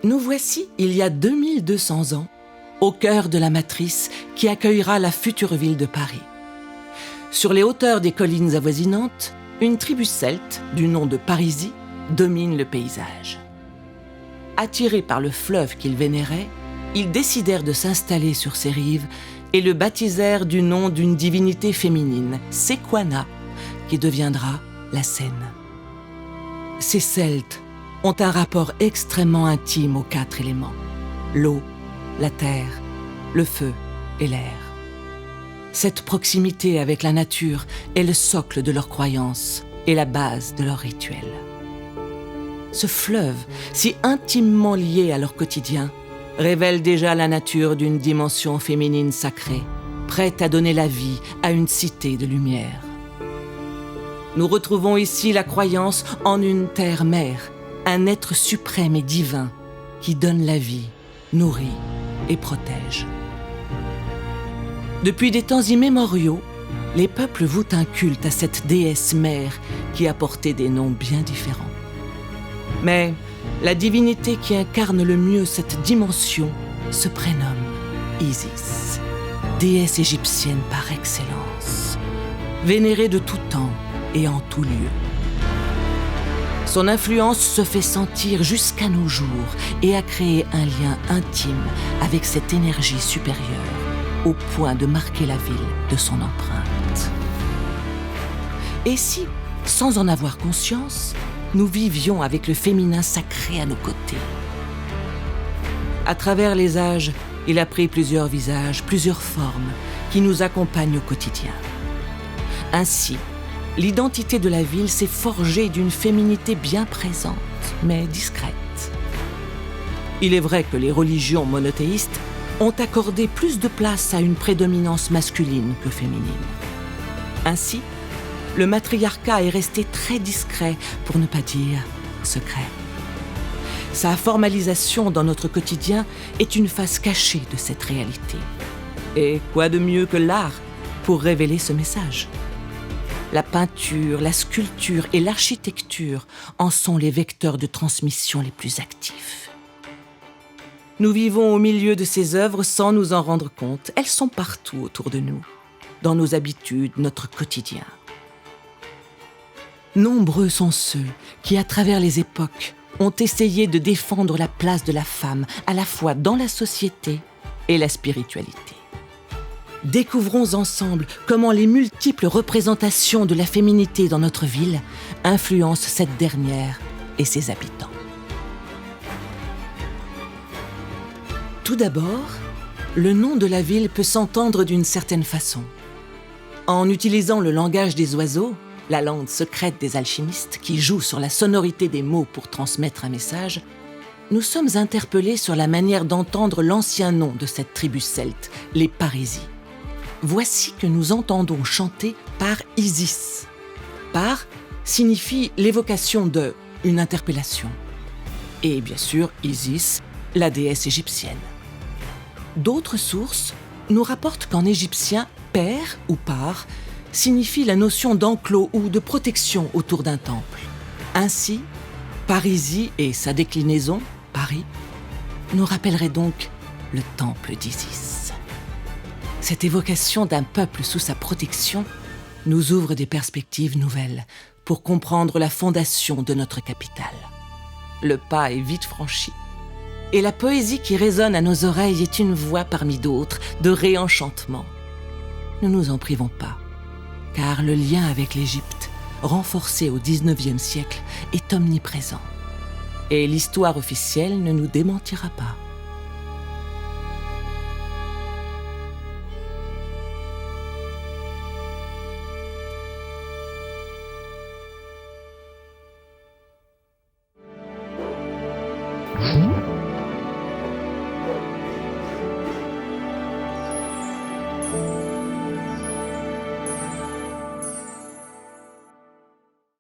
Nous voici, il y a 2200 ans, au cœur de la matrice qui accueillera la future ville de Paris. Sur les hauteurs des collines avoisinantes, une tribu celte, du nom de Parisis, domine le paysage. Attirés par le fleuve qu'ils vénéraient, ils décidèrent de s'installer sur ses rives et le baptisèrent du nom d'une divinité féminine, Sequana, qui deviendra la Seine. Ces Celtes ont un rapport extrêmement intime aux 4 éléments: l'eau, la terre, le feu et l'air. Cette proximité avec la nature est le socle de leurs croyances et la base de leurs rituels. Ce fleuve, si intimement lié à leur quotidien, révèle déjà la nature d'une dimension féminine sacrée, prête à donner la vie à une cité de lumière. Nous retrouvons ici la croyance en une terre-mère, un être suprême et divin qui donne la vie, nourrit et protège. Depuis des temps immémoriaux, les peuples vouent un culte à cette déesse mère qui a porté des noms bien différents. Mais la divinité qui incarne le mieux cette dimension se prénomme Isis, déesse égyptienne par excellence, vénérée de tout temps et en tout lieu. Son influence se fait sentir jusqu'à nos jours et a créé un lien intime avec cette énergie supérieure, au point de marquer la ville de son empreinte. Et si, sans en avoir conscience, nous vivions avec le féminin sacré à nos côtés? À travers les âges, il a pris plusieurs visages, plusieurs formes qui nous accompagnent au quotidien. Ainsi, l'identité de la ville s'est forgée d'une féminité bien présente, mais discrète. Il est vrai que les religions monothéistes ont accordé plus de place à une prédominance masculine que féminine. Ainsi, le matriarcat est resté très discret, pour ne pas dire secret. Sa formalisation dans notre quotidien est une face cachée de cette réalité. Et quoi de mieux que l'art pour révéler ce message? La peinture, la sculpture et l'architecture en sont les vecteurs de transmission les plus actifs. Nous vivons au milieu de ces œuvres sans nous en rendre compte. Elles sont partout autour de nous, dans nos habitudes, notre quotidien. Nombreux sont ceux qui, à travers les époques, ont essayé de défendre la place de la femme, à la fois dans la société et la spiritualité. Découvrons ensemble comment les multiples représentations de la féminité dans notre ville influencent cette dernière et ses habitants. Tout d'abord, le nom de la ville peut s'entendre d'une certaine façon. En utilisant le langage des oiseaux, la langue secrète des alchimistes qui joue sur la sonorité des mots pour transmettre un message, nous sommes interpellés sur la manière d'entendre l'ancien nom de cette tribu celte, les Parisis. Voici que nous entendons chanter par Isis. Par signifie l'évocation de, une interpellation. Et bien sûr, Isis, la déesse égyptienne. D'autres sources nous rapportent qu'en égyptien, père ou par signifie la notion d'enclos ou de protection autour d'un temple. Ainsi, Parisis et sa déclinaison, Paris, nous rappellerait donc le temple d'Isis. Cette évocation d'un peuple sous sa protection nous ouvre des perspectives nouvelles pour comprendre la fondation de notre capitale. Le pas est vite franchi. Et la poésie qui résonne à nos oreilles est une voix parmi d'autres de réenchantement. Ne nous en privons pas, car le lien avec l'Égypte, renforcé au XIXe siècle, est omniprésent. Et l'histoire officielle ne nous démentira pas.